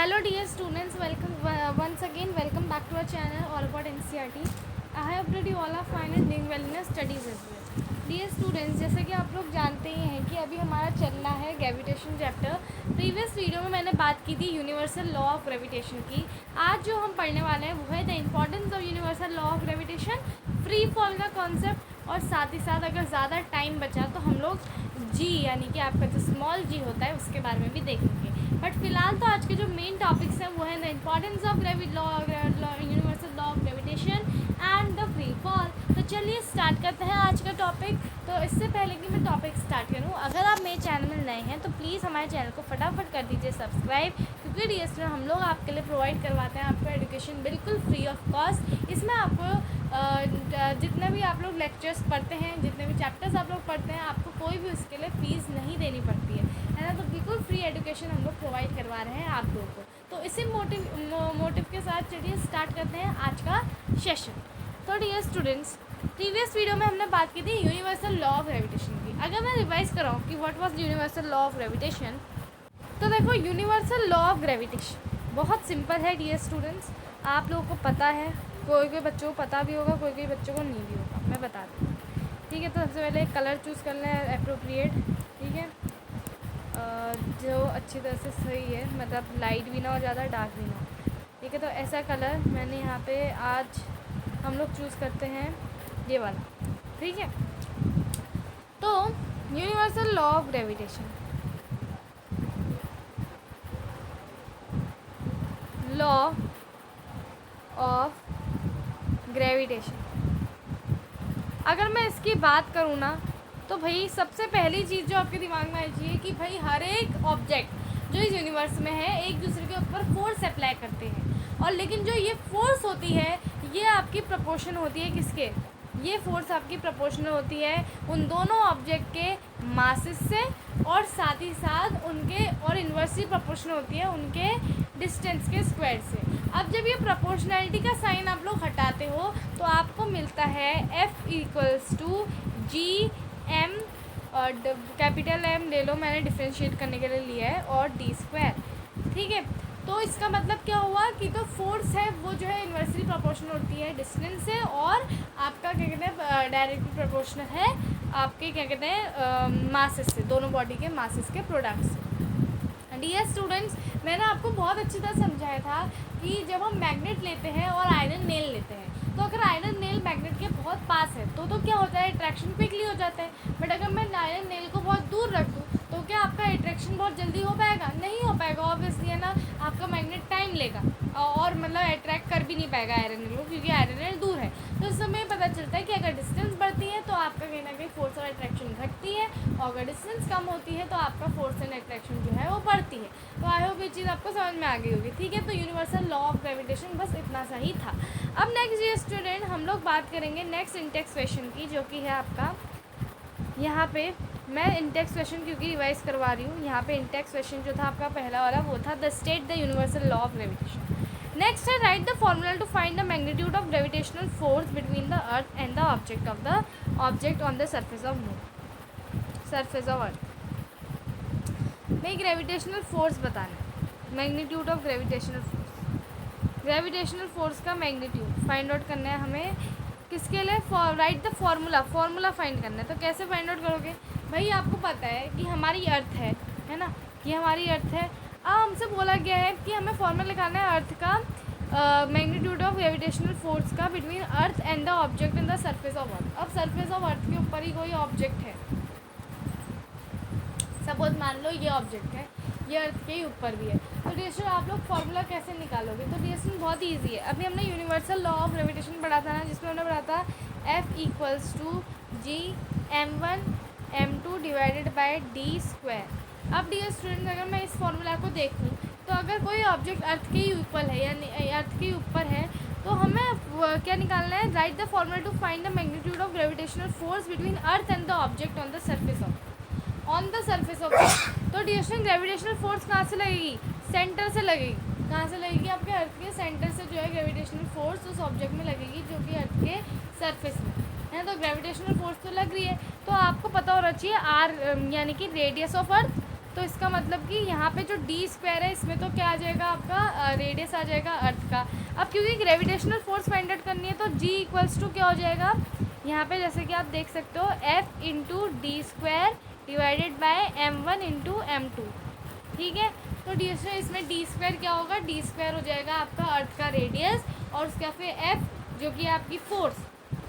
Hello dear students, once again welcome back to our channel all about NCERT. I hope that you all are fine and doing well in your studies as well. Dear students, जैसे कि आप लोग जानते ही हैं कि अभी हमारा चल रहा है ग्रेविटेशन चैप्टर। प्रीवियस वीडियो में मैंने बात की थी यूनिवर्सल लॉ ऑफ ग्रेविटेशन की। आज जो हम पढ़ने वाले हैं वो है the importance of universal law of gravitation, free fall का कॉन्सेप्ट, और साथ ही साथ अगर ज़्यादा टाइम बचा तो हम लोग जी यानी कि आपका जो स्मॉल जी होता है उसके बारे में भी देखेंगे। बट फिलहाल तो आज के जो मेन टॉपिक्स हैं वो है the importance of universal law of gravitation and the free fall. तो चलिए स्टार्ट करते हैं आज का टॉपिक। तो इससे पहले कि मैं टॉपिक स्टार्ट करूं, अगर आप मेरे चैनल में नए हैं तो प्लीज़ हमारे चैनल को फटाफट कर दीजिए सब्सक्राइब, क्योंकि डीएस में हम लोग आपके लिए प्रोवाइड करवाते हैं आपको एजुकेशन बिल्कुल फ्री ऑफ कॉस्ट। इसमें आपको जितने भी आप लोग लेक्चर्स पढ़ते हैं, जितने भी चैप्टर्स आप लोग पढ़ते हैं, आपको कोई भी उसके लिए फ़ीस नहीं देनी पड़ती है ना। तो बिल्कुल फ्री एजुकेशन हम लोग प्रोवाइड करवा रहे हैं आप लोगों को। तो इसी मोटिव के साथ चलिए स्टार्ट करते हैं आज का सेशन। तो डियर स्टूडेंट्स, प्रीवियस वीडियो में हमने बात की थी यूनिवर्सल लॉ ऑफ ग्रेविटेशन की। अगर मैं रिवाइज कराऊँ कि what was universal law of gravitation, तो देखो यूनिवर्सल लॉ ऑफ ग्रेविटेशन बहुत सिंपल है डियर स्टूडेंट्स, आप लोगों को पता है, कोई बच्चों को पता भी होगा, कोई बच्चों को नहीं भी होगा, मैं बता दूँ। ठीक है, तो सबसे पहले कलर चूज़ कर लें अप्रोप्रिएट। ठीक है, जो अच्छी तरह से सही है, मतलब लाइट भी ना हो ज़्यादा, डार्क भी ना हो। ठीक है, तो ऐसा कलर मैंने यहाँ पे आज हम लोग चूज़ करते हैं ये वाला। ठीक है, तो universal law of gravitation, law of gravitation, अगर मैं इसकी बात करूँ ना तो भाई सबसे पहली चीज़ जो आपके दिमाग में आनी चाहिए कि भाई हर एक ऑब्जेक्ट जो इस यूनिवर्स में है एक दूसरे के ऊपर फोर्स अप्लाई करते हैं, और लेकिन जो ये फोर्स होती है ये आपकी प्रोपोर्शन होती है किसके, ये फोर्स आपकी प्रोपोर्शनल होती है उन दोनों ऑब्जेक्ट के मासेस से, और साथ ही साथ उनके, और इन्वर्सली प्रोपोर्शनल होती है उनके डिस्टेंस के स्क्वायर से। अब जब ये प्रोपोर्शनैलिटी का साइन आप लोग हटाते हो तो आपको मिलता है F equals to G M, और कैपिटल एम ले लो, मैंने डिफ्रेंशिएट करने के लिए लिया है, और डी स्क्वायर। ठीक है, तो इसका मतलब क्या हुआ कि तो फोर्स है वो जो है इन्वर्सली प्रोपोर्शनल होती है डिस्टेंस से, और आपका क्या कहते हैं डायरेक्टली प्रोपोर्शनल है आपके क्या कहते हैं मासेस से, दोनों बॉडी के मासेस के प्रोडक्ट से। डियर स्टूडेंट्स, मैंने आपको बहुत अच्छी तरह समझाया था कि जब हम मैग्नेट लेते हैं और आयरन नेल लेते हैं, तो अगर आयरन नेल मैग्नेट के बहुत पास है तो क्या होता है, अट्रैक्शन क्विकली हो जाता है। बट अगर मैं आयरन नेल को बहुत दूर रख दूँ तो क्या आपका अट्रैक्शन बहुत जल्दी हो पाएगा? नहीं हो पाएगा, ऑब्वियसली है ना, आपका मैग्नेट टाइम लेगा और मतलब अट्रैक्ट कर भी नहीं पाएगा आयरन नेल को, क्योंकि आयरन नेल दूर है। तो इस समय पता चलता है कि अगर डिस्टेंस बढ़ती है तो आपका कहीं ना कहीं फोर्स और अट्रैक्शन घटती है, और अगर डिस्टेंस कम होती है तो आपका फोर्स एंड अट्रैक्शन जो है वो बढ़ती है। तो आई होप ये चीज़ आपको समझ में आ गई होगी। ठीक है, तो यूनिवर्सल लॉ ऑफ ग्रेविटेशन बस इतना सा ही था। अब नेक्स्ट ये स्टूडेंट हम लोग बात करेंगे नेक्स्ट इंटेक्स क्वेश्चन की, जो कि है आपका यहाँ पे, मैं इंटेक्स क्वेश्चन क्योंकि रिवाइज करवा रही हूँ, यहाँ पे इंटेक्स क्वेश्चन जो था आपका पहला वाला वो था the state the universal law of gravitation. Next है write the formula to find the magnitude of gravitational force between the earth and the object on the surface of earth. मैं gravitational force बताना है, magnitude of gravitational force का magnitude find out करना है हमें। किसके लिए? राइट द फॉर्मूला फाइंड करना है। तो कैसे फाइंड आउट करोगे भाई? आपको पता है कि हमारी अर्थ है ना, कि हमारी अर्थ है। अब हमसे बोला गया है कि हमें फॉर्मूला निकालना है अर्थ का मैग्नीट्यूड ऑफ ग्रेविटेशनल फोर्स का between earth and the object in the surface of अर्थ। अब सरफेस ऑफ अर्थ के ऊपर ही कोई ऑब्जेक्ट है, सपोज मान लो ये ऑब्जेक्ट है, ये अर्थ के ही ऊपर भी है, तो डिस्टेंस आप लोग फार्मूला कैसे निकालोगे? तो डिस्टेंस बहुत इजी है। अभी हमने यूनिवर्सल लॉ ऑफ ग्रेविटेशन पढ़ा था ना, जिसमें हमने पढ़ा था F equals to G M1 M2 divided by D square. अब डियर स्टूडेंट, अगर मैं इस फार्मूला को देखूँ तो अगर कोई ऑब्जेक्ट अर्थ के ही ऊपर है, यानी अर्थ के ऊपर है, तो हमें क्या निकालना है? Write the formula to find the magnitude of gravitational force between earth and the object on the surface of तो डिस्टेंस ग्रेविटेशनल फोर्स कहाँ से लगेगी? सेंटर से लगेगी। कहाँ से लगेगी? आपके अर्थ के सेंटर से जो है ग्रेविटेशनल फोर्स उस ऑब्जेक्ट में लगेगी जो कि अर्थ के सरफेस में है। तो ग्रेविटेशनल फोर्स तो लग रही है, तो आपको पता होना चाहिए आर यानी कि रेडियस ऑफ अर्थ तो इसका मतलब कि यहाँ पे जो डी स्क्वायर है इसमें तो क्या आ जाएगा आपका रेडियस आ जाएगा अर्थ का। अब क्योंकि ग्रेविटेशनल फोर्स फाइंड आउट करनी है तो जी इक्वल्स टू क्या हो जाएगा यहाँ पे, जैसे कि आप देख सकते हो F into D square divided by m1 into m2। ठीक है, तो डी स्क्वायर इसमें डी स्क्वायर क्या होगा, डी स्क्वायर हो जाएगा आपका अर्थ का रेडियस और उसका फिर एफ जो कि आपकी फोर्स।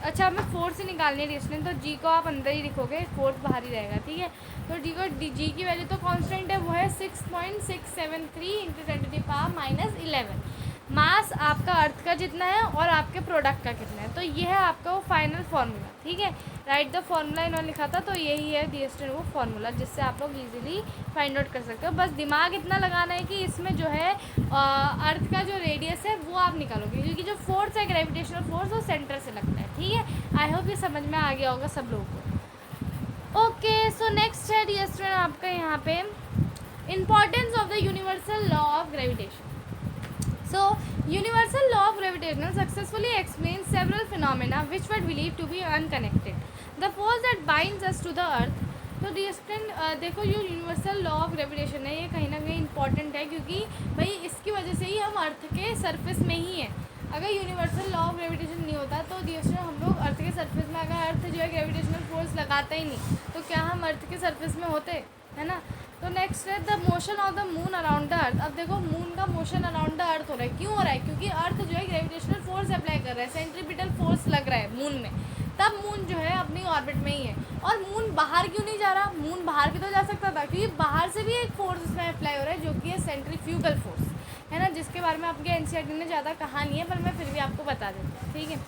अच्छा, हमें फोर्स से निकालनी है डिस्टेंस, तो जी को आप अंदर ही लिखोगे, फोर्स बाहर ही रहेगा। ठीक है, तो जी की वैल्यू तो कांस्टेंट है, वो है 6.673 इंटू 10⁻⁻11। मास आपका अर्थ का जितना है और आपके प्रोडक्ट का कितना है, तो ये है आपका वो फाइनल फार्मूला। ठीक है, राइट द फार्मूला इन्होंने लिखा था, तो यही है डिस्टेंस वो फार्मूला जिससे आप लोग इजीली फाइंड आउट कर सकते हो। बस दिमाग इतना लगाना है कि इसमें जो है अर्थ का जो रेडियस है वो आप निकालोगे, क्योंकि जो फोर्स है ग्रेविटेशनल फोर्स वो सेंटर से लगता है। ठीक है, आई होप ये समझ में आ गया होगा सब लोगों को। ओके, सो नेक्स्ट है डिस्टेंस आपका यहाँ पे importance of the universal law of gravitation. So, universal law of gravitation successfully explains several phenomena which were believed to be unconnected. The force that binds us to the earth. तो देखो जो universal law of gravitation है ये कहीं ना कहीं important है, क्योंकि भाई इसकी वजह से ही हम अर्थ के सरफेस में ही हैं। अगर यूनिवर्सल लॉ ऑफ ग्रेविटेशन नहीं होता तो हम लोग अर्थ के सरफेस में, अगर अर्थ जो है ग्रेविटेशनल फोर्स लगाता ही नहीं तो क्या हम अर्थ के सरफेस में होते, है ना। तो नेक्स्ट है the motion of the moon around the earth. अब देखो मून का मोशन अराउंड द अर्थ हो रहा है, क्यों हो रहा है, क्योंकि अर्थ जो है ग्रेविटेशनल फोर्स अप्लाई कर रहा है, सेंट्रीपिटल फोर्स लग रहा है मून में, तब मून जो है अपनी ऑर्बिट में ही है। और मून बाहर क्यों नहीं जा रहा, मून बाहर भी तो जा सकता था, क्योंकि बाहर से भी एक फोर्स उसमें अप्लाई हो रहा है जो कि है सेंट्रीफ्यूगल फोर्स, है ना, जिसके बारे में आपके एनसीईआरटी ने ज़्यादा कहा नहीं है, पर मैं फिर भी आपको बता देती हूँ। ठीक है,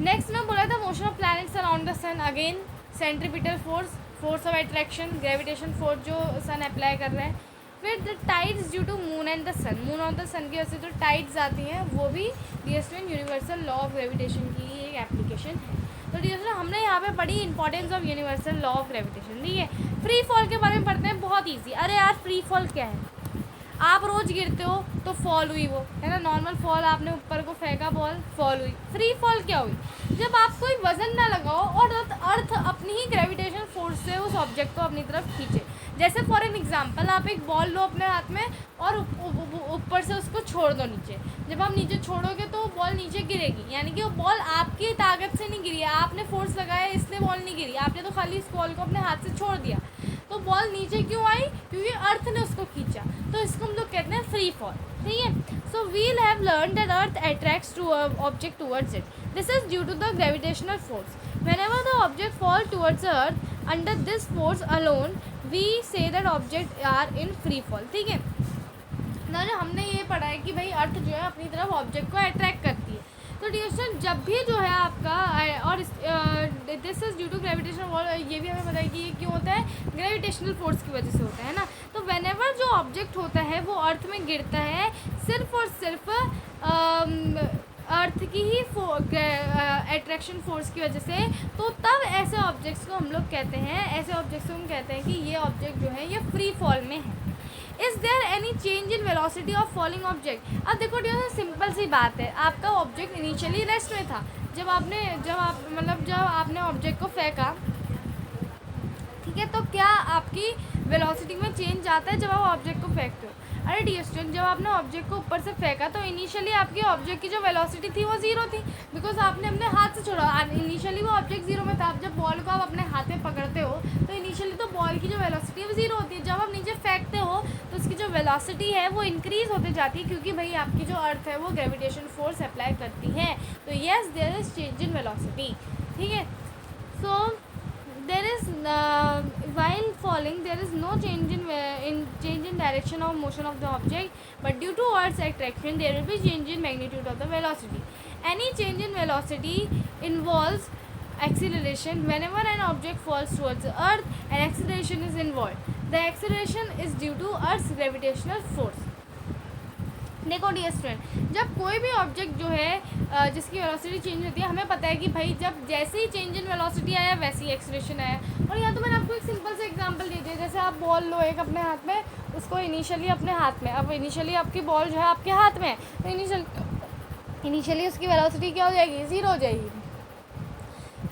नेक्स्ट मैं बोला था motion of planets around the sun, again centripetal force, force of attraction, gravitation force जो सन अप्लाई कर रहे हैं। फिर the tides due to moon and the sun, moon और द सन की वजह से जो टाइड्स आती हैं वो भी distance universal law of gravitation की एक एप्लीकेशन है। तो डिस्टेंस हमने यहाँ पे पढ़ी importance of universal law of gravitation. ठीक है, फ्री फॉल के बारे में पढ़ते हैं, बहुत ईजी। अरे यार फ्री फॉल क्या है, आप रोज़ गिरते हो तो फॉल हुई वो, है ना, नॉर्मल फॉल, आपने ऊपर को फेंका बॉल, फॉल हुई। फ्री फॉल क्या हुई, जब आप कोई वजन ना लगाओ और अर्थ अपनी ही ग्रेविटेशन फोर्स से उस ऑब्जेक्ट को अपनी तरफ खींचे। जैसे फॉर एन एग्जांपल आप एक बॉल लो अपने हाथ में और ऊपर से उसको छोड़ दो नीचे, जब आप नीचे छोड़ोगे तो बॉल नीचे गिरेगी, यानी कि वो बॉल आपकी ताकत से नहीं गिरी है, आपने फोर्स लगाया इसलिए बॉल नहीं गिरी, आपने तो खाली इस बॉल को अपने हाथ से छोड़ दिया, तो बॉल नीचे क्यों आई, क्योंकि अर्थ ने उसको खींचा, तो इसको हम लोग कहते हैं फ्री फॉल। ठीक है, so we'll have learn that earth attracts to object towards it, this is due to the gravitational force, whenever the object fall towards the earth under this force alone we say that object are in free fall। ठीक है ना, हमने ये पढ़ा है कि भाई अर्थ जो है अपनी तरफ ऑब्जेक्ट को अट्रैक्ट करती है। तो डिस्टेंस जब भी जो है आपका और this is due to gravitational force, ये भी हमें पता है कि ये क्यों होता है, ग्रेविटेशनल फोर्स की वजह से होता है ना। तो व्हेनेवर जो ऑब्जेक्ट होता है वो अर्थ में गिरता है सिर्फ और सिर्फ अर्थ की ही अट्रैक्शन फोर्स की वजह से, तो तब ऐसे ऑब्जेक्ट्स को हम लोग कहते हैं, ऐसे ऑब्जेक्ट्स को हम कहते हैं कि ये ऑब्जेक्ट जो है ये फ्री फॉल में है। Is there any change in velocity of falling object. अब देखो डियर सिंपल सी बात है, आपका ऑब्जेक्ट इनिशियली रेस्ट में था, जब आपने ऑब्जेक्ट को फेंका, ठीक है, तो क्या आपकी वेलोसिटी में चेंज आता है जब आप ऑब्जेक्ट को फेंकते हो। अरे डियर स्टूडेंट, जब आपने ऑब्जेक्ट को ऊपर से फेंका तो इनिशियली आपकी ऑब्जेक्ट की जो वेलोसिटी थी वो जीरो थी, बिकॉज आपने अपने हाथ से छोड़ा, इनिशियली वो ऑब्जेक्ट जीरो में था। अब जब बॉल को आप अपने हाथ में पकड़ते हो तो इनिशियली तो बॉल की जो वेलोसिटी है वो जीरो होती है, जब आप नीचे फेंकते हो तो उसकी जो वेलोसिटी है वो इंक्रीज होते जाती है, क्योंकि भाई आपकी जो अर्थ है वो ग्रेविटेशन फोर्स अप्लाई करती है। तो yes there is change in velocity. ठीक है, so there is while falling there is no change in direction of motion of the object, but due to earth's attraction there will be change in magnitude of the velocity. Any change in velocity involves acceleration. Whenever an object falls towards the earth, an acceleration is involved. The acceleration is due to earth's gravitational force. देखो dear student, जब कोई भी object जो है जिसकी velocity change होती है, हमें पता है कि भाई जब जैसे ही चेंज इन वेलोसिटी आया वैसे ही एक्सीलरेशन आया। और यहाँ तो मैंने आपको एक सिंपल से एग्जांपल दे दिया, जैसे आप बॉल लो एक अपने हाथ में, उसको इनिशियली अपने हाथ में, अब इनिशियली आपकी बॉल जो है आपके हाथ में है, तो इनिशियली उसकी वेलोसिटी क्या हो जाएगी, ज़ीरो हो जाएगी।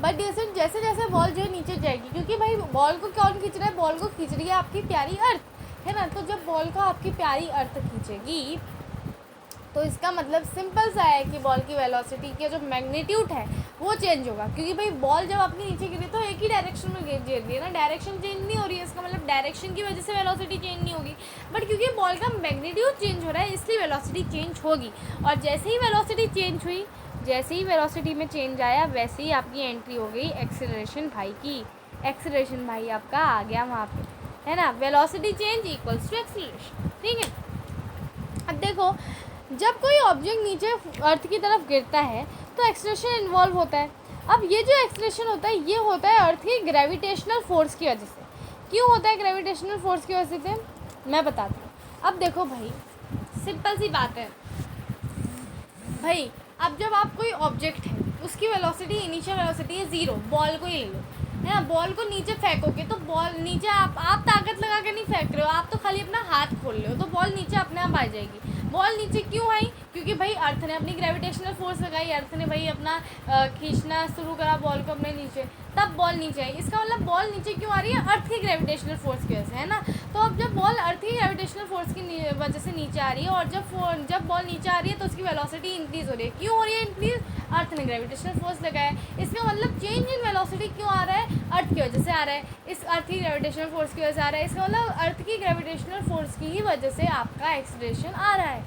बट जैसे जैसे बॉल जो है नीचे जाएगी, क्योंकि भाई बॉल को कौन खींच रहा है, बॉल को खींच रही है आपकी प्यारी अर्थ, है ना। तो जब बॉल को आपकी प्यारी अर्थ खींचेगी तो इसका मतलब सिंपल सा है कि बॉल की वेलोसिटी का जो मैग्नीट्यूड है वो चेंज होगा, क्योंकि भाई बॉल जब आपके नीचे गिरी तो एक ही डायरेक्शन में गिर रही है ना, डायरेक्शन चेंज नहीं हो रही है, इसका मतलब डायरेक्शन की वजह से वेलोसिटी चेंज नहीं होगी। बट क्योंकि बॉल का मैग्नीट्यूड चेंज हो रहा है इसलिए वेलोसिटी चेंज होगी। और जैसे ही वेलोसिटी चेंज हुई, जैसे ही वेलोसिटी में चेंज आया, वैसे ही आपकी एंट्री हो गई एक्सेलरेशन भाई की। एक्सेलरेशन भाई आपका आ गया वहाँ पे, है ना। Velocity change equals to acceleration, ठीक है। अब देखो, जब कोई ऑब्जेक्ट नीचे अर्थ की तरफ गिरता है तो एक्सेलरेशन इन्वॉल्व होता है। अब ये जो एक्सेलरेशन होता है ये होता है अर्थ की ग्रेविटेशनल फोर्स की वजह से। क्यों होता है ग्रेविटेशनल फोर्स की वजह से, मैं बताती हूँ। अब देखो भाई, सिंपल सी बात है भाई, अब जब आप कोई ऑब्जेक्ट है उसकी वेलोसिटी, इनिशियल वेलोसिटी है 0, बॉल को ही ले लो, है ना। बॉल को नीचे फेंकोगे तो बॉल नीचे, आप ताकत लगा के नहीं फेंक रहे हो, आप तो खाली अपना हाथ खोल रहे हो, तो बॉल नीचे अपने आप आ जाएगी। बॉल नीचे क्यों आई, क्योंकि भाई अर्थ ने अपनी ग्रेविटेशनल फोर्स लगाई, अर्थ ने भाई अपना खींचना शुरू करा बॉल को अपने नीचे, तब बॉल नीचे आई। इसका मतलब बॉल नीचे क्यों आ रही है, अर्थ की ग्रेविटेशनल फोर्स की वजह से, है ना। तो अब जब बॉल अर्थ की ग्रेविटेशनल फोर्स की वजह से नीचे आ रही है, और जब बॉल नीचे आ रही है तो उसकी वेलोसिटी इंक्रीज़ हो रही है। क्यों हो रही है इंक्रीज़, अर्थ ने ग्रेविटेशनल फोर्स लगाया है। इसका मतलब चेंज इन वेलोसिटी क्यों आ रहा है, अर्थ की वजह से आ रहा है, इस अर्थ की ग्रेविटेशनल फोर्स की वजह से आ रहा है। इसका मतलब अर्थ की ग्रेविटेशनल फोर्स की ही वजह से आपका एक्सेलरेशन आ रहा है।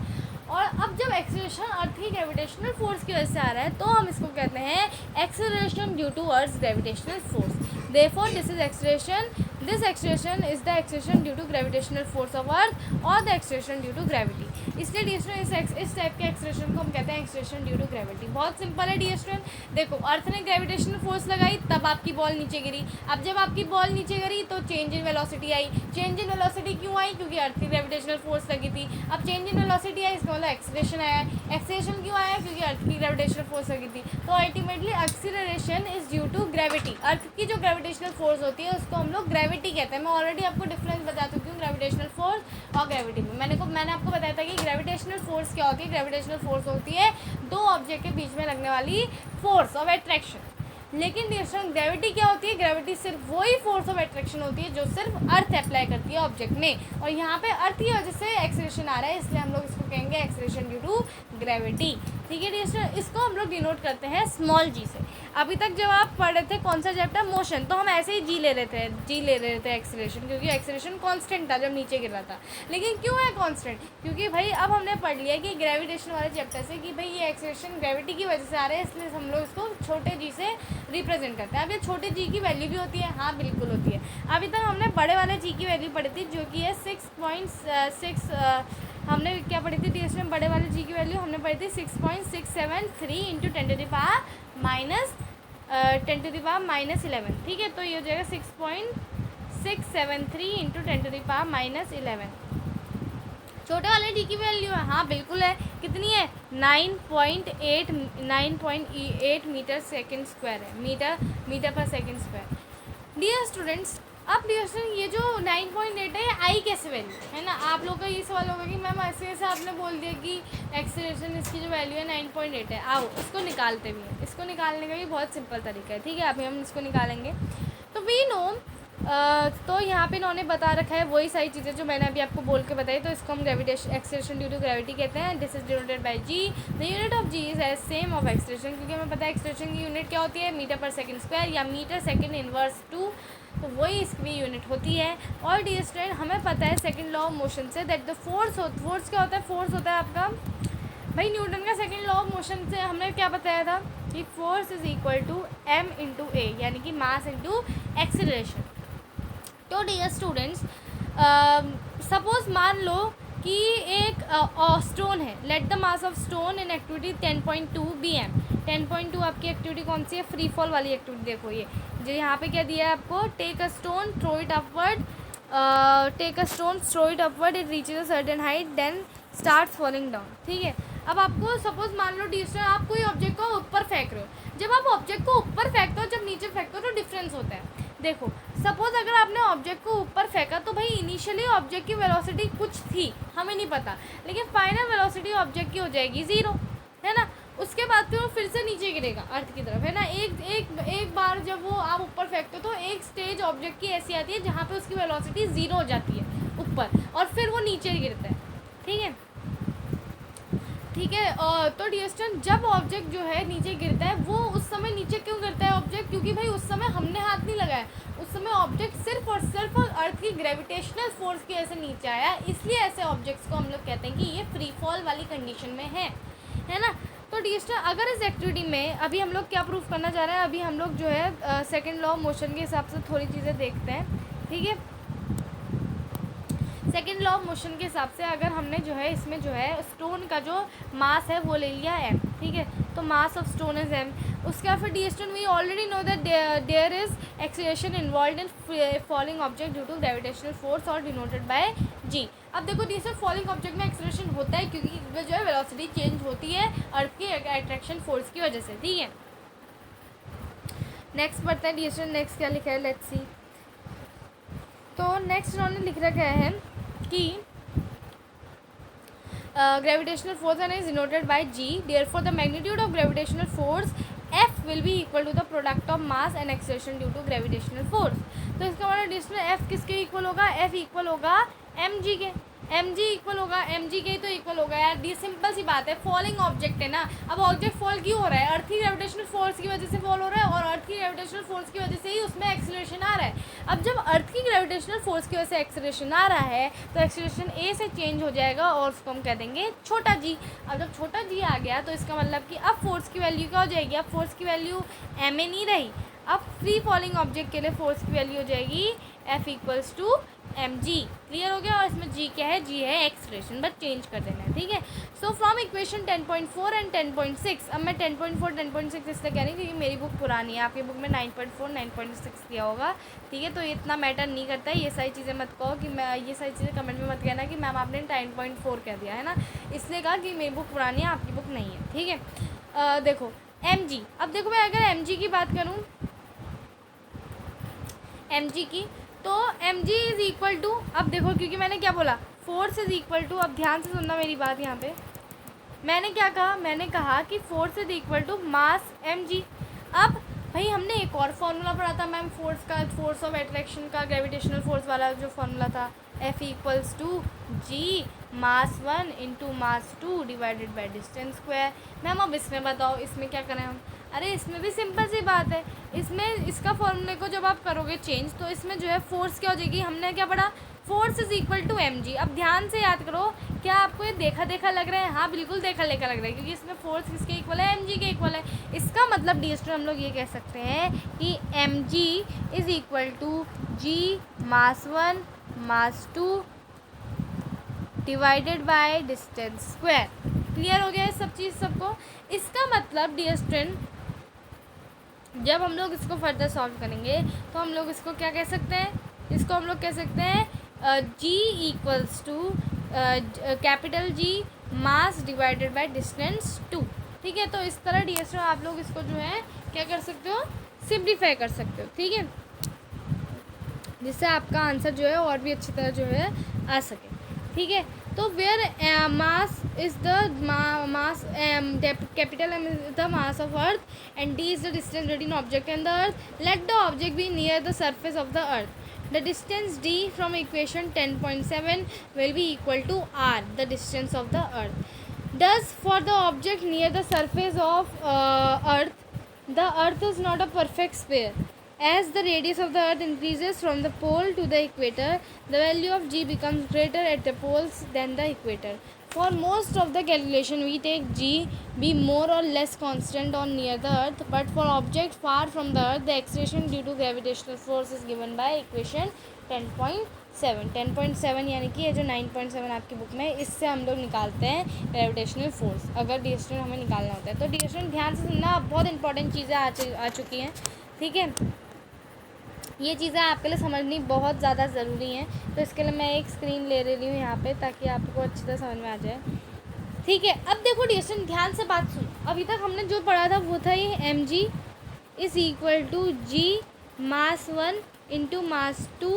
और अब जब एक्सेलरेशन अर्थ की ग्रेविटेशनल फोर्स की वजह से आ रहा है तो हम इसको कहते हैं acceleration due to earth gravitational force. Therefore this acceleration is the acceleration due to gravitational force of earth और the acceleration due to gravity. इसलिए डियर स्टूडेंट इस टाइप के एक्सेलरेशन को हम कहते हैं एक्सेलरेशन ड्यू टू ग्रेविटी। बहुत simple है डियर स्टूडेंट। देखो, अर्थ ने ग्रेविटेशनल फोर्स लगाई तब आपकी बॉल नीचे गिरी। अब जब आपकी बॉल नीचे गिरी तो change in velocity I. Change in velocity क्यों आई, क्योंकि अर्थ की ग्रेविटेशनल फोर्स लगी थी। अब चेंज इन वेलोसिटी आई, इसका मतलब एक्सेलरेशन आया। एक्सेलरेशन क्यों आया, क्योंकि अर्थ की ग्रेविटेशनल फोर्स लगी थी। तो ultimately acceleration is due to gravity. Earth की जो ग्रेविटेशनल फोर्स होती है उसको हम लोग ग्रेविटी कहते हैं। मैं ऑलरेडी आपको डिफरेंस बता चुकी हूँ ग्रेविटेशनल फोर्स और ग्रेविटी में। मैंने आपको बताया था कि ग्रेविटेशनल फोर्स क्या होती है। ग्रेविटेशनल फोर्स होती है दो ऑब्जेक्ट के बीच में लगने वाली फोर्स ऑफ अट्रैक्शन। लेकिन ग्रेविटी क्या होती है, ग्रेविटी सिर्फ वही फोर्स ऑफ अट्रैक्शन होती है जो सिर्फ अर्थ अप्लाई करती है ऑब्जेक्ट में। और यहाँ पे अर्थ की वजह से एक्सेलरेशन आ रहा है, इसलिए हम लोग इसको कहेंगे एक्सेलरेशन ड्यू टू ग्रेविटी। ठीक है डियर, इसको हम लोग डिनोट करते हैं स्मॉल जी से। अभी तक जब आप पढ़ रहे थे कौन सा चैप्टर, मोशन, तो हम ऐसे ही जी ले रहे थे एक्सेलरेशन, क्योंकि एक्सेलरेशन कांस्टेंट था जब नीचे गिर रहा था। लेकिन क्यों है कांस्टेंट, क्योंकि भाई अब हमने पढ़ लिया कि ग्रेविटेशन वाले चैप्टर से कि भाई ये एक्सेलरेशन ग्रेविटी की वजह से आ रहा है, इसलिए हम लोग इसको छोटे जी से रिप्रेजेंट करते हैं। अब ये छोटे जी की वैल्यू भी होती है, हाँ बिल्कुल होती है। अभी तक हमने बड़े वाले जी की वैल्यू पढ़ी थी जो कि है 6.6, हमने क्या पढ़ी थी टीएस में, बड़े वाले जी की वैल्यू हमने पढ़ी थी 6.673 इंटू 10⁻⁻11। ठीक है, तो ये हो जाएगा 6.673 इंटू 10⁻11। छोटे वाले डी की वैल्यू है, हाँ बिल्कुल है, कितनी है 9.8 मीटर सेकेंड स्क्वायर है, मीटर पर सेकेंड स्क्वायर। डियर स्टूडेंट्स, अब डियर स्टूडेंट ये जो 9.8 है आई कैसे वैल्यू है ना। आप लोगों का ये सवाल होगा कि मैम ऐसे आपने बोल दिया कि एक्सेलरेशन इसकी जो वैल्यू है 9.8 है, आओ इसको निकालते भी हैं। इसको निकालने का भी बहुत सिंपल तरीका है, ठीक है। अभी हम इसको निकालेंगे तो वी नो, तो यहाँ पे इन्होंने बता रखा है वही सारी चीज़ें जो मैंने अभी आपको बोल के बताई। तो इसको हम gravitation acceleration due to gravity कहते हैं। This is denoted by G. The unit of G is as same of acceleration, क्योंकि हमें पता है एक्सेलरेशन की यूनिट क्या होती है, मीटर पर सेकंड स्क्वायर या मीटर सेकंड इनवर्स 2, तो वही इसकी यूनिट होती है। और डियर स्टूडेंट, हमें पता है second law of motion say that the force क्या होता है, फोर्स होता है आपका भाई न्यूटन का सेकंड लॉ ऑफ मोशन से हमने क्या बताया था कि force is equal to m into a, यानी कि मास इंटू एक्सेलरेशन। तो डियर स्टूडेंट्स, सपोज मान लो कि एक स्टोन है, let the mass of stone in activity 10.2 bm। 10.2 आपकी एक्टिविटी कौन सी है, फ्री फॉल वाली एक्टिविटी। देखो ये जो यहाँ पे क्या दिया है आपको, take a stone throw it upward, it reaches a certain height then start falling down. ठीक है, अब आपको सपोज मान लो डिस्टेंस, आप कोई ऑब्जेक्ट को ऊपर फेंक रहे हो। जब आप ऑब्जेक्ट को ऊपर फेंकते हो, जब नीचे फेंकते हो तो डिफरेंस होता है। देखो सपोज अगर आपने ऑब्जेक्ट को ऊपर फेंका तो भाई इनिशियली ऑब्जेक्ट की वेलोसिटी कुछ थी, हमें नहीं पता, लेकिन फाइनल वेलोसिटी ऑब्जेक्ट की हो जाएगी 0, है ना। उसके बाद फिर से नीचे गिरेगा अर्थ की तरफ, है ना। एक बार जब वो आप ऊपर फेंकते हो तो एक स्टेज ऑब्जेक्ट की ऐसी आती है जहाँ पे उसकी वेलोसिटी 0 हो जाती है, ऊपर और फिर वो नीचे गिरता है, ठीक है। ठीक है, तो डियर स्टूडेंट जब ऑब्जेक्ट जो है नीचे गिरता है वो उस समय नीचे क्यों गिरता है ऑब्जेक्ट, क्योंकि भाई उस समय हमने हाथ नहीं लगाया, उस समय ऑब्जेक्ट सिर्फ और सिर्फ अर्थ की ग्रेविटेशनल फोर्स की वजह से नीचे आया, इसलिए ऐसे ऑब्जेक्ट्स को हम लोग कहते हैं कि ये फ्री फॉल वाली कंडीशन में है ना। तो डियर स्टूडेंट अगर इस एक्टिविटी में अभी हम लोग क्या प्रूफ करना चाह रहे हैं, अभी हम लोग जो है सेकेंड लॉ ऑफ मोशन के हिसाब से थोड़ी चीज़ें देखते हैं, ठीक है। सेकेंड लॉ ऑफ मोशन के हिसाब से अगर हमने जो है इसमें जो है स्टोन का जो मास है वो ले लिया m, ठीक है, तो mass of stone is m। उसके बाद फिर the stone we already know that there is acceleration involve in falling object due to gravitational force और डिनोटेड बाय g। अब देखो डी स्टोन फॉलिंग ऑब्जेक्ट में एक्सीलरेशन होता है क्योंकि इसमें जो है वेलोसिटी चेंज होती है अर्थ की अट्रैक्शन फोर्स की वजह से, ठीक है। नेक्स्ट पढ़ते हैं डी स्टोन, नेक्स्ट क्या लिखा है, लेट्स सी। तो नेक्स्ट उन्होंने लिख रखा है कि gravitational force is denoted by g, therefore the magnitude of gravitational force F will be equal to the product of mass and acceleration due to gravitational force. तो इसका मतलब डिस्टेंस F किसके इक्वल होगा, F इक्वल होगा mg के, mg equal होगा mg के, तो इक्वल होगा यार, दी सिंपल सी बात है, फॉलिंग ऑब्जेक्ट है ना। अब ऑब्जेक्ट फॉल क्यों हो रहा है, अर्थ की ग्रेविटेशनल फोर्स की वजह से फॉल हो रहा है और अर्थ की ग्रेविटेशनल फोर्स की वजह से ही उसमें एक्सीलरेशन आ रहा है। अब जब अर्थ की ग्रेविटेशनल फोर्स की वजह से एक्सीलरेशन आ रहा है तो एक्सीलरेशन ए से चेंज हो जाएगा और उसको हम कह देंगे छोटा जी। अब जब छोटा जी आ गया तो इसका मतलब कि अब फोर्स की वैल्यू क्या हो जाएगी, अब फोर्स की वैल्यू एम ए नहीं रही, अब फ्री फॉलिंग ऑब्जेक्ट के लिए फोर्स की वैल्यू हो जाएगी F equals to m g. Clear हो गया, और इसमें जी क्या है, जी है एक्सप्रेशन, बस चेंज कर देना है, ठीक है। सो फ्रॉम इक्वेशन 10.4 एंड 10.6, अब मैं 10.4 10.6 इसलिए कह रही हूँ क्योंकि मेरी बुक पुरानी है, आपकी बुक में 9.4 9.6 दिया होगा, ठीक है। तो ये इतना मैटर नहीं करता है, ये सारी चीज़ें मत कहो कि मैं, ये सारी चीज़ें कमेंट में मत कहना कि मैम आपने 10.4 कह दिया है ना, इसलिए कहा कि मेरी बुक पुरानी है, आपकी बुक नहीं है, ठीक है। देखो एम जी, अब देखो मैं अगर एम जी की बात करूँ, एम जी की, तो m g is equal to, अब देखो क्योंकि मैंने क्या बोला, फोर्स इज़ इक्वल टू, अब ध्यान से सुनना मेरी बात, यहाँ पे मैंने क्या कहा, मैंने कहा कि force is equal to mass m g. अब भाई हमने एक और फार्मूला पढ़ा था मैम फोर्स का, फोर्स ऑफ अट्रैक्शन का, ग्रेविटेशनल फोर्स वाला जो फार्मूला था, F equals to G mass 1 into mass 2 divided by distance square. Ma'am अब इसमें बताओ इसमें क्या करें हम, अरे इसमें भी सिंपल सी बात है, इसमें इसका फॉर्मूले को जब आप करोगे चेंज तो इसमें जो है फोर्स क्या हो जाएगी, हमने क्या पढ़ा, force is equal to m g. अब ध्यान से याद करो, क्या आपको ये देखा देखा लग रहा है, हाँ बिल्कुल देखा देखा लग रहा है, क्योंकि इसमें फोर्स किसके इक्वल है, एम जी के इक्वल है। इसका मतलब डी हम लोग ये कह सकते हैं कि m g is equal to G mass 1 mass 2 divided by distance square. Clear हो गया है सब चीज़ सबको। इसका मतलब डी स्टूडेंट जब हम लोग इसको फर्दर सॉल्व करेंगे तो हम लोग इसको क्या कह सकते हैं, इसको हम लोग कह सकते हैं g equals to capital G mass divided by distance 2, ठीक है। तो इस तरह डी आप लोग इसको जो है क्या कर सकते हो, सिम्प्लीफाई कर सकते हो, ठीक है, जिससे आपका आंसर जो है और भी अच्छी तरह जो है आ सके, ठीक है। तो where mass is the mass capital M is the mass of earth and d is the distance between object and the earth, let the object be near the surface of the earth, the distance d from equation 10.7 will be equal to r, the distance of the earth. Thus for the object near the surface of earth, the earth is not a perfect sphere. As the radius of the earth increases from the pole to the equator, the value of g becomes greater at the poles than the equator. For most of the calculation we take g be more or less constant on near the earth, but for objects far from the earth the acceleration due to gravitational force is given by equation 10.7 10.7 यानी कि ये जो 9.7 आपकी book में, इससे हम लोग निकालते हैं ग्रेविटेशनल फोर्स, अगर डी हमें निकालना होता है। तो डी ध्यान से सुनना, बहुत इंपॉर्टेंट चीज़ें आ चुकी हैं, ठीक है। ये चीज़ें आपके लिए समझनी बहुत ज़्यादा ज़रूरी हैं, तो इसके लिए मैं एक स्क्रीन ले रही हूँ यहाँ पे ताकि आपको अच्छी तरह समझ में आ जाए, ठीक है। अब देखो डिस्टेंस, ध्यान से बात सुन, अभी तक हमने जो पढ़ा था वो था ये m g is equal to G mass 1 into mass 2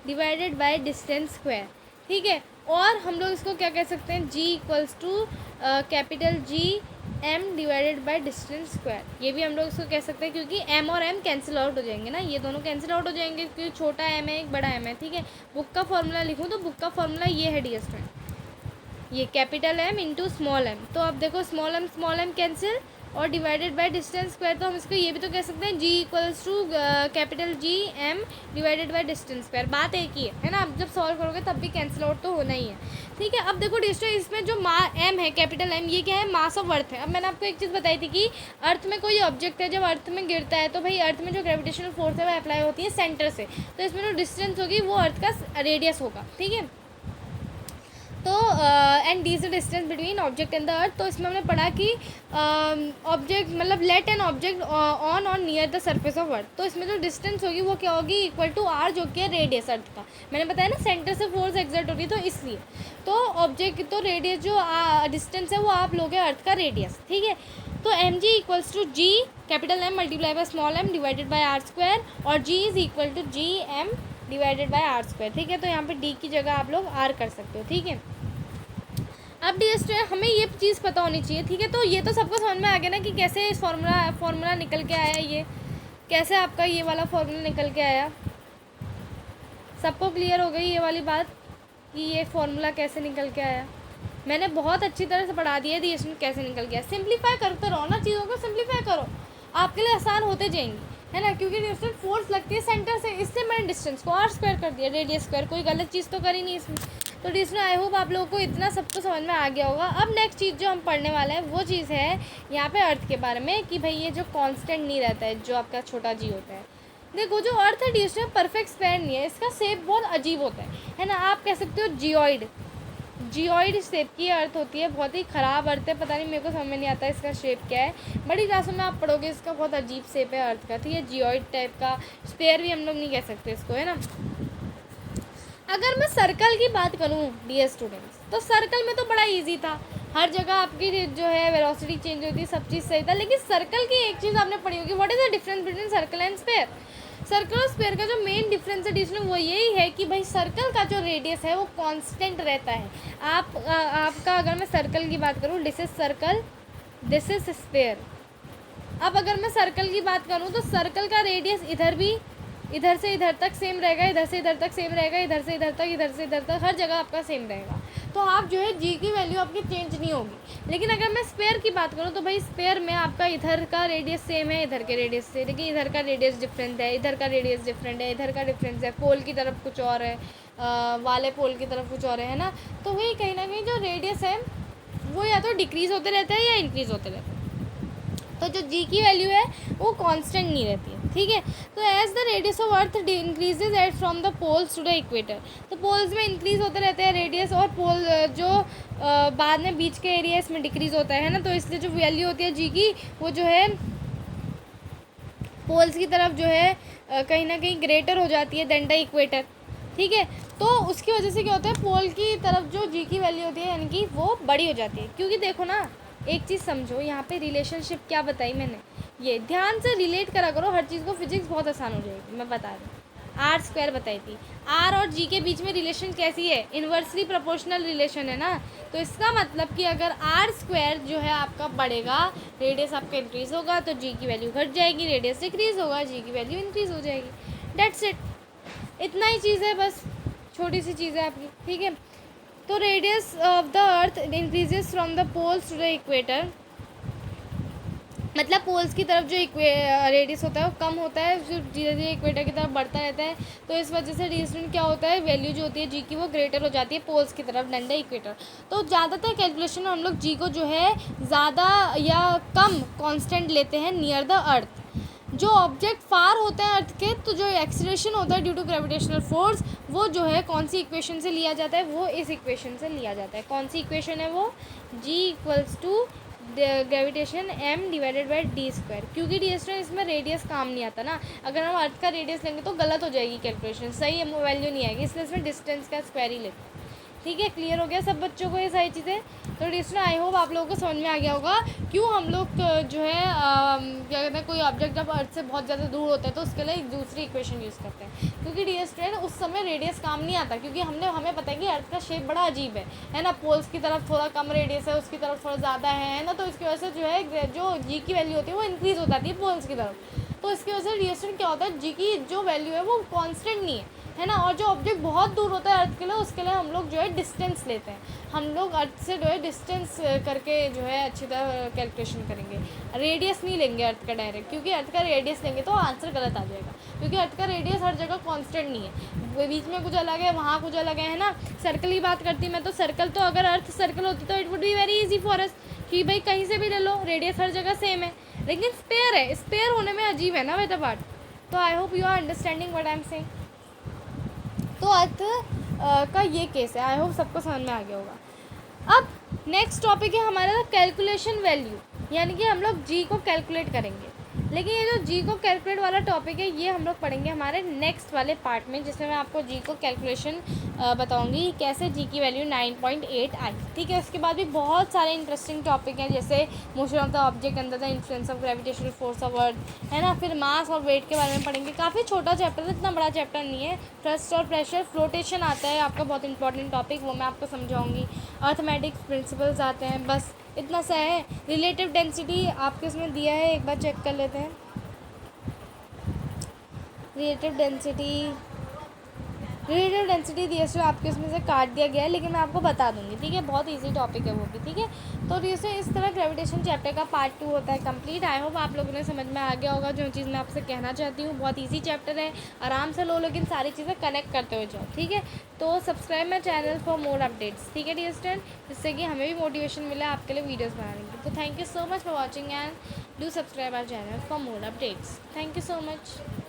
divided by distance square, ठीक है। और हम लोग इसको क्या कह सकते हैं, g equals to capital G m divided by distance square. ये भी हम लोग इसको कह सकते हैं क्योंकि m और m कैंसिल आउट हो जाएंगे ना, ये दोनों कैंसिल आउट हो जाएंगे क्योंकि छोटा m है एक बड़ा m है, ठीक है। बुक का फॉर्मूला लिखूँ तो बुक का फॉर्मूला ये है डियर स्टूडेंट, ये capital M into small m। तो अब देखो स्मॉल m कैंसिल और डिवाइडेड बाय डिस्टेंस स्क्वायर, तो हम इसको ये भी तो कह सकते हैं G equals to capital G M divided by distance square. बात एक ही है ना, आप जब सॉल्व करोगे तब भी कैंसिल आउट तो होना ही है, ठीक है। अब देखो डिस्टेंस, इसमें जो m है कैपिटल M, ये क्या है, मास ऑफ अर्थ है। अब मैंने आपको एक चीज़ बताई थी कि अर्थ में कोई ऑब्जेक्ट है, जब अर्थ में गिरता है तो भाई अर्थ में जो ग्रेविटेशनल फोर्स है वो अप्लाई होती है सेंटर से, तो इसमें जो डिस्टेंस होगी वो अर्थ का रेडियस होगा, ठीक है। तो and d is the distance between object and the अर्थ। तो इसमें हमने पढ़ा कि ऑब्जेक्ट मतलब लेट एन ऑब्जेक्ट ऑन और नियर द सरफेस ऑफ अर्थ, तो इसमें जो डिस्टेंस होगी वो क्या होगी, इक्वल टू आर, जो कि है रेडियस अर्थ का। मैंने बताया ना सेंटर से फोर्स एक्सर्ट होगी, तो इसलिए तो ऑब्जेक्ट तो रेडियस जो डिस्टेंस है वो आप लोगे अर्थ का रेडियस, ठीक है। तो m g equals to G capital M multiply by small m divided by R square, और g is equal to G M divided by R square, ठीक है। तो यहाँ पे डी की जगह आप लोग आर कर सकते हो, ठीक है। अब डियर स्टूडेंट हमें ये चीज़ पता होनी चाहिए, ठीक है। तो ये तो सबको समझ में आ गया ना कि कैसे इस फार्मूला निकल के आया, ये कैसे आपका ये वाला फार्मूला निकल के आया, सबको क्लियर हो गई ये वाली बात कि ये फार्मूला कैसे निकल के आया। मैंने बहुत अच्छी तरह से पढ़ा दिया डियर स्टूडेंट कैसे निकल गया। सिंप्लीफाई करते रहो ना, चीज़ों को सिंप्लीफाई करो, आपके लिए आसान होते जाएंगी, है ना। क्योंकि डियर स्टूडेंट फोर्स लगती है सेंटर से, इससे मैंने डिस्टेंस को आर स्क्वायर कर दिया, रेडियस स्क्वायर, कोई गलत चीज़ तो करी नहीं इसमें। तो डिस्टूडेंट आई होप आप लोगों को इतना सब तो समझ में आ गया होगा। अब नेक्स्ट चीज़ जो हम पढ़ने वाले हैं वो चीज़ है यहाँ पे अर्थ के बारे में, कि भाई ये जो कांस्टेंट नहीं रहता है, जो आपका छोटा जी होता है। देखो जो अर्थ है डिस्टूडेंट परफेक्ट स्क्वायर नहीं है, इसका शेप बहुत अजीब होता है ना। आप कह सकते हो जियोइड शेप की अर्थ होती है, बहुत ही ख़राब अर्थ है, पता नहीं मेरे को समझ में नहीं आता इसका शेप क्या है। बड़ी क्लासों में आप पढ़ोगे इसका बहुत अजीब शेप है अर्थ का, ठीक है। जियोइड टाइप का, स्फेयर भी हम लोग नहीं कह सकते इसको, है ना। अगर मैं सर्कल की बात करूं डियर स्टूडेंट्स, तो सर्कल में तो बड़ा इजी था, हर जगह आपकी जो है वेलोसिटी चेंज होती है, सब चीज़ सही था। लेकिन सर्कल की एक चीज़ आपने पढ़ी होगी, what is the difference between circle and sphere. Circle और स्फेयर का जो मेन डिफरेंस है डिस्टेंस वो यही है कि भाई सर्कल का जो रेडियस है वो कांस्टेंट रहता है। आपका अगर मैं सर्कल की बात करूँ, this is circle, this is sphere. अब अगर मैं सर्कल की बात करूँ तो सर्कल का रेडियस इधर से इधर तक सेम रहेगा, इधर से इधर तक सेम रहेगा, इधर से इधर तक, इधर से इधर तक, हर जगह आपका सेम रहेगा। तो आप जो है जी की वैल्यू आपकी चेंज नहीं होगी। लेकिन अगर मैं स्पेयर की बात करूँ तो भाई स्पेयर में आपका इधर का रेडियस सेम है इधर के रेडियस से, लेकिन इधर का रेडियस डिफरेंट है, इधर का रेडियस डिफरेंट है, इधर का डिफरेंस है, पोल की तरफ कुछ और है, वाले पोल की तरफ कुछ और है ना। तो वही कहीं ना कहीं जो रेडियस है वो या तो डिक्रीज़ होते रहता है या इंक्रीज़ होते रहते हैं। तो जो जी की वैल्यू है वो कांस्टेंट नहीं रहती है, ठीक है। तो as the radius of earth increases at from the poles to the equator, तो पोल्स में इंक्रीज होते रहते हैं रेडियस, और पोल जो बाद में बीच के एरिया इसमें डिक्रीज होता है ना। तो इसलिए जो वैल्यू होती है जी की वो जो है पोल्स की तरफ जो है कहीं ना कहीं ग्रेटर हो जाती है देन द इक्वेटर, ठीक है। तो उसकी वजह से क्या होता है, पोल की तरफ जो जी की वैल्यू होती है यानी कि वो बड़ी हो जाती है। क्योंकि देखो ना, एक चीज़ समझो, यहाँ पे रिलेशनशिप क्या बताई मैंने, ये ध्यान से रिलेट करा करो हर चीज़ को, फिजिक्स बहुत आसान हो जाएगी। मैं बता रही हूँ, आर स्क्वायर बताई थी, आर और जी के बीच में रिलेशन कैसी है, इन्वर्सली प्रोपोर्शनल रिलेशन है ना। तो इसका मतलब कि अगर आर स्क्वायर जो है आपका बढ़ेगा, रेडियस आपका इंक्रीज़ होगा तो जी की वैल्यू घट जाएगी, रेडियस डिक्रीज़ होगा, जी की वैल्यू इंक्रीज़ हो जाएगी। डेट्स इट, इतना ही चीज़ है, बस छोटी सी चीज़ है आपकी, ठीक है। तो radius of the earth increases from the poles to the equator, मतलब पोल्स की तरफ जो रेडियस होता है वो कम होता है, जो धीरे धीरे इक्वेटर की तरफ बढ़ता रहता है। तो इस वजह से डिस्टेंस क्या होता है, वैल्यू जो होती है जी की वो ग्रेटर हो जाती है पोल्स की तरफ देन द इक्वेटर। तो ज़्यादातर कैलकुलेशन में हम लोग जी को जो है ज़्यादा या कम कांस्टेंट लेते हैं नियर द अर्थ। जो ऑब्जेक्ट फार होते हैं अर्थ के, तो जो एक्सीलरेशन होता है ड्यू टू ग्रेविटेशनल फोर्स, वो जो है कौन सी इक्वेशन से लिया जाता है, वो इस इक्वेशन से लिया जाता है। कौन सी इक्वेशन है वो, g equals to gravitation m divided by D square. क्योंकि डी स्क्वायर इसमें रेडियस काम नहीं आता ना, अगर हम अर्थ का रेडियस लेंगे तो गलत हो जाएगी कैलकुलेशन, सही वैल्यू नहीं आएगी, इसलिए इसमें डिस्टेंस का स्क्वायर ही लेते हैं, ठीक है, क्लियर हो गया सब बच्चों को ये सारी चीज़ें। तो डिस्टन आई होप आप लोगों को समझ में आ गया होगा क्यों हम लोग जो है क्या कहते हैं, कोई ऑब्जेक्ट जब अर्थ से बहुत ज़्यादा दूर होता है तो उसके लिए एक दूसरी इक्वेशन यूज़ करते हैं, क्योंकि डियर स्टूडेंट उस समय रेडियस काम नहीं आता, क्योंकि हमें पता है कि अर्थ का शेप बड़ा अजीब है ना, पोल्स की तरफ थोड़ा कम रेडियस है, उसकी तरफ थोड़ा ज़्यादा है ना, तो इसकी वजह से जो है जो जी की वैल्यू होती है वो इंक्रीज़ हो जाती है पोल्स की तरफ। तो इसकी वजह से डियर स्टूडेंट क्या होता है, जी की जो वैल्यू है वो कांस्टेंट नहीं है ना, और जो ऑब्जेक्ट बहुत दूर होता है अर्थ के लिए उसके लिए हम लोग जो है डिस्टेंस लेते हैं, हम लोग अर्थ से जो है डिस्टेंस करके जो है अच्छी तरह कैलकुलेशन करेंगे, रेडियस नहीं लेंगे अर्थ का डायरेक्ट, क्योंकि अर्थ का रेडियस लेंगे तो आंसर गलत आ जाएगा, क्योंकि अर्थ का रेडियस हर जगह कांस्टेंट नहीं है, बीच में कुछ अलग है, वहाँ कुछ अलग है ना। सर्कल की बात करती मैं, तो सर्कल तो अगर अर्थ सर्कल होती तो it would be very easy for us कि भाई कहीं से भी ले लो, रेडियस हर जगह सेम है, लेकिन स्पेयर है, स्पेयर होने में अजीब है ना बेटा पार्ट। तो I hope you are understanding what I am saying. तो अर्थ का ये केस है, आई होप सबको समझ में आ गया होगा। अब नेक्स्ट टॉपिक है हमारा कैलकुलेशन वैल्यू, यानी कि हम लोग जी को कैलकुलेट करेंगे, लेकिन ये जो जी को कैलकुलेट वाला टॉपिक है ये हम लोग पढ़ेंगे हमारे नेक्स्ट वाले पार्ट में, जिसमें मैं आपको जी को कैलकुलेशन बताऊंगी कैसे जी की वैल्यू 9.8 आई, ठीक है। उसके बाद भी बहुत सारे इंटरेस्टिंग टॉपिक हैं, जैसे motion of the object under the influence of gravitational force of अर्थ, है ना, फिर मास और वेट के बारे में पढ़ेंगे, काफ़ी छोटा चैप्टर है, इतना बड़ा चैप्टर नहीं है। थ्रस्ट और प्रेशर, फ्लोटेशन आता है आपका बहुत इंपॉर्टेंट टॉपिक, वो मैं आपको समझाऊंगी। अर्थमेटिक्स प्रिंसिपल्स आते हैं, बस इतना सा है। रिलेटिव डेंसिटी आपके इसमें दिया है, एक बार चेक कर लेते हैं। रिलेटिव डेंसिटी दिए से आपके इसमें से काट दिया गया है, लेकिन मैं आपको बता दूंगी, ठीक है, बहुत इजी टॉपिक है वो भी, ठीक है। तो जैसे इस तरह ग्रेविटेशन चैप्टर का पार्ट 2 होता है कंप्लीट। आई होप आप लोगों ने समझ में आ गया होगा जो चीज़ मैं आपसे कहना चाहती हूँ। बहुत ईजी चैप्टर है, आराम से लो, लेकिन सारी चीज़ें कनेक्ट करते हुए जाओ, ठीक है। तो subscribe my channel for more updates, ठीक है डियर स्टूडेंट, जिससे कि हमें भी मोटिवेशन मिले आपके लिए वीडियोज़ बनाने की। तो thank you so much for watching and do subscribe our channel for more updates. Thank you so much.